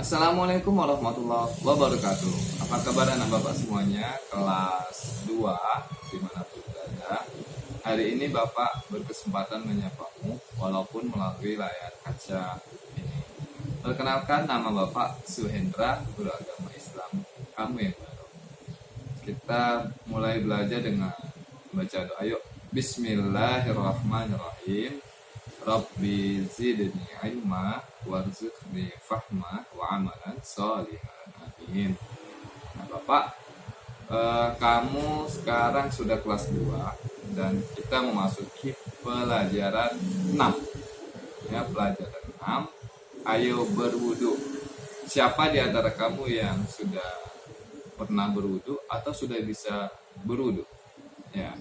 Assalamualaikum warahmatullahi wabarakatuh. Apa kabar anak bapak semuanya? Kelas 2 dimanapun berada. Hari ini bapak berkesempatan menyapamu walaupun melalui layar kaca ini. Perkenalkan, nama bapak Suhendra, beragama Islam. Kamu yang baru. Kita mulai belajar dengan membaca doa. Yuk. Bismillahirrahmanirrahim. Rabbi zidni ilma warzuqni fahma wa amalan sholihan. Amin. Nah, Bapak, kamu sekarang sudah kelas 2 dan kita memasuki pelajaran 6. Ya, pelajaran 6. Ayo berwudu. Siapa di antara kamu yang sudah pernah berwudu atau sudah bisa berwudu? Ya.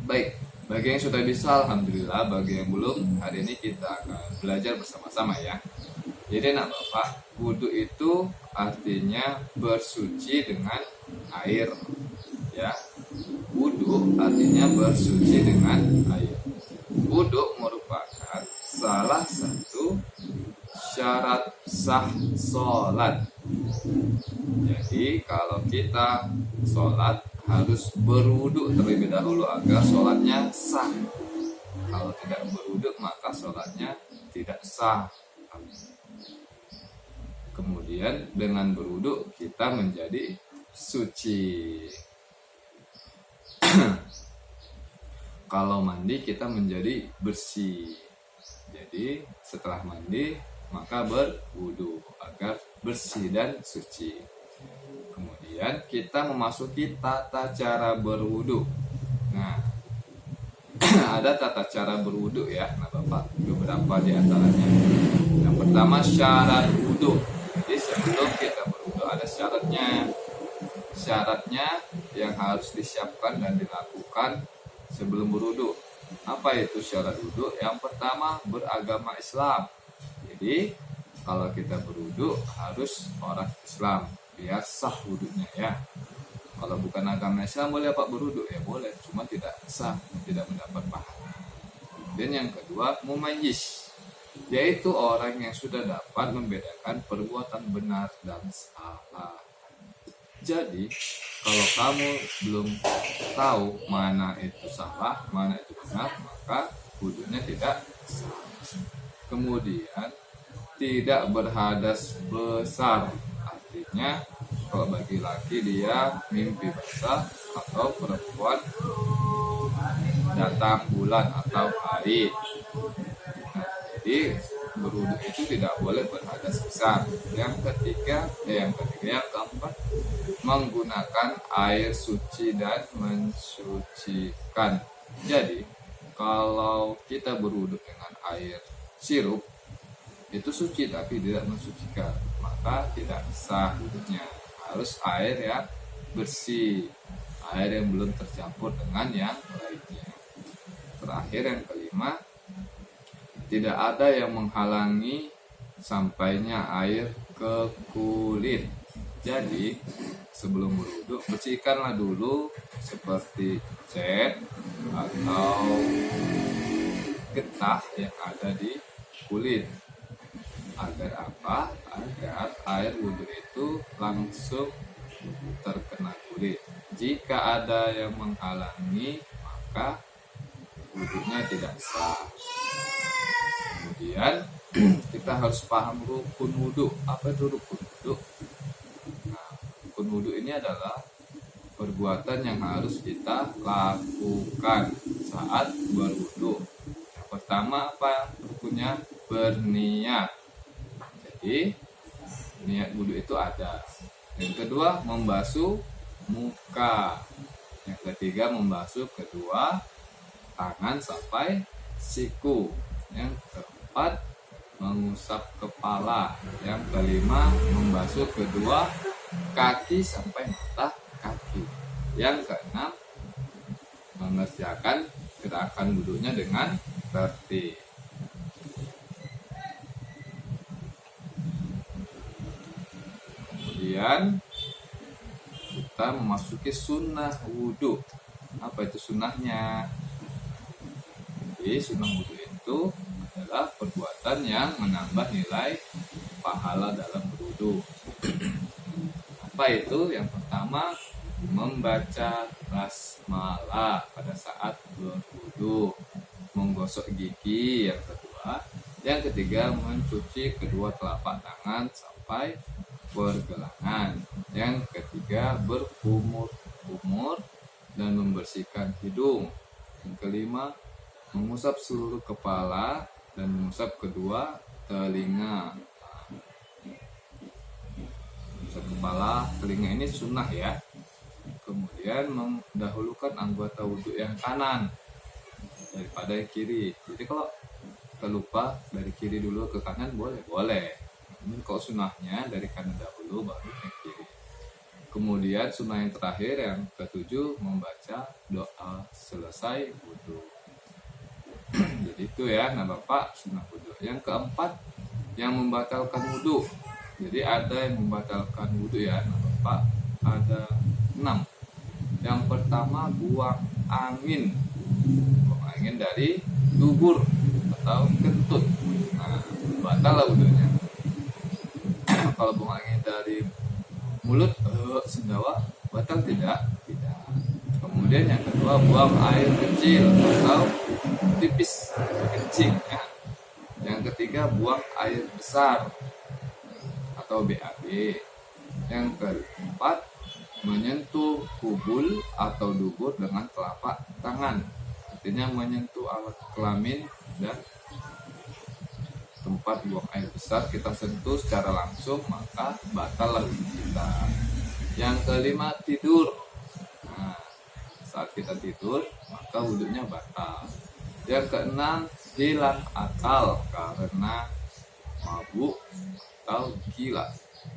Baik. Bagi yang sudah bisa, alhamdulillah. Bagi yang belum, hari ini kita akan belajar bersama-sama ya. Jadi anak bapak, wudhu itu artinya bersuci dengan air. Ya, wudhu artinya bersuci dengan air. Wudhu merupakan salah satu syarat sah sholat. Jadi kalau kita sholat harus berwudu terlebih dahulu agar sholatnya sah. Kalau tidak berwudu maka sholatnya tidak sah. Kemudian dengan berwudu kita menjadi suci. Kalau mandi kita menjadi bersih. Jadi setelah mandi maka berwudu agar bersih dan suci. Kemudian kita memasuki tata cara berwudu. Nah, ada tata cara berwudu ya, nah Bapak, beberapa di antaranya. Yang pertama syarat wudu. Jadi sebelum kita berwudu ada syaratnya. Syaratnya yang harus disiapkan dan dilakukan sebelum berwudu. Apa itu syarat wudu? Yang pertama beragama Islam. Jadi kalau kita berwudu harus orang Islam biar sah wudunya ya. Kalau bukan agama Islam boleh Pak berwudu ya boleh, cuma tidak sah, tidak mendapat pahala. Dan yang kedua mumayyiz, yaitu orang yang sudah dapat membedakan perbuatan benar dan salah. Jadi kalau kamu belum tahu mana itu salah, mana itu benar, maka wudunya tidak sah. Kemudian tidak berhadas besar. Artinya kalau bagi laki dia mimpi basah atau perempuan datang bulan atau haid. Nah, jadi berwudu itu tidak boleh berhadas besar. Yang keempat menggunakan air suci dan mensucikan. Jadi kalau kita berwudu dengan air sirup itu suci tapi tidak mensucikan, maka tidak sah wudunya. Harus air yang bersih, air yang belum tercampur dengan yang lainnya. Terakhir yang kelima, tidak ada yang menghalangi sampainya air ke kulit. Jadi sebelum berwudu bersihkanlah dulu seperti cat atau getah yang ada di kulit. Agar apa? Agar air wudhu itu langsung terkena kulit. Jika ada yang menghalangi, maka wudhunya tidak sah. Kemudian kita harus paham rukun wudhu. Apa itu rukun wudhu? Nah, rukun wudhu ini adalah perbuatan yang harus kita lakukan saat berwudhu. Yang pertama apa rukunnya? Berniat. Jadi niat wudhu itu ada. Yang kedua membasuh muka. Yang ketiga membasuh kedua tangan sampai siku. Yang keempat mengusap kepala. Yang kelima membasuh kedua kaki sampai mata kaki. Yang keenam mengerjakan gerakan wudhunya dengan tertib. Kemudian kita memasuki sunnah wudhu. Apa itu sunnahnya? Jadi sunnah wudhu itu adalah perbuatan yang menambah nilai pahala dalam berwudu. Apa itu? Yang pertama, membaca basmalah pada saat berwudu, menggosok gigi. Yang kedua, yang ketiga, mencuci kedua telapak tangan sampai pergelangan. Yang ketiga, berkumur-kumur dan membersihkan hidung. Yang kelima, mengusap seluruh kepala dan mengusap kedua telinga. Mengusap kepala, telinga ini sunnah ya. Kemudian mendahulukan anggota wudhu yang kanan daripada yang kiri. Jadi kalau kita lupa dari kiri dulu ke kanan boleh. Ini kalau sunnahnya dari kanan dahulu baru ke kiri. Kemudian sunnah yang terakhir yang ketujuh, membaca doa selesai wudhu. Jadi itu ya, nah Bapak, sunnah wudhu. Yang keempat, yang membatalkan wudhu. Jadi ada yang membatalkan wudhu ya, nah Bapak, ada 6. Yang pertama, buang angin dari dubur atau kentut. Nah, batal lah wudhunya. Kalau buang angin dari mulut, sendawa, batal tidak? Tidak. Kemudian yang kedua, buang air kecil atau tipis, kencing ya. Yang ketiga, buang air besar atau BAB. Yang keempat, menyentuh kubul atau dubur dengan telapak tangan. Artinya menyentuh alat kelamin dan tempat buang air besar kita sentuh secara langsung, maka batal wudhu kita. Yang kelima, tidur. Nah, saat kita tidur maka wudhunya batal. Yang keenam, hilang akal karena mabuk atau gila,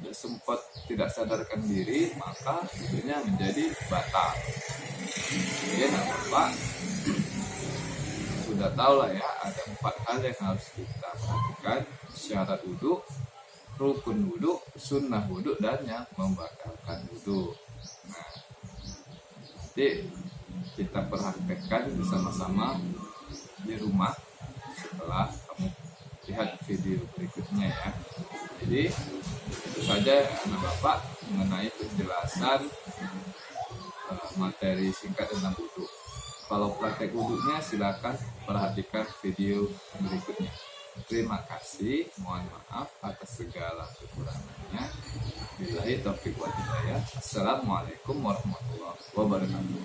dan sempat tidak sadarkan diri, maka wudhunya menjadi batal. Jadi Bapak sudah tahu lah ya, ada 4 hal yang harus kita perhatikan: syarat wudhu, rukun wudhu, sunnah wudhu, dan yang membatalkan wudhu. Nah, nanti kita perhatikan bersama-sama di rumah setelah kamu lihat video berikutnya ya. Jadi itu saja anak Bapak mengenai penjelasan materi singkat tentang wudhu. Kalau praktek wudhunya silakan perhatikan video berikutnya. Terima kasih, mohon maaf atas segala kekurangannya. Billahi taufiq wal hidayah. Assalamualaikum warahmatullahi wabarakatuh.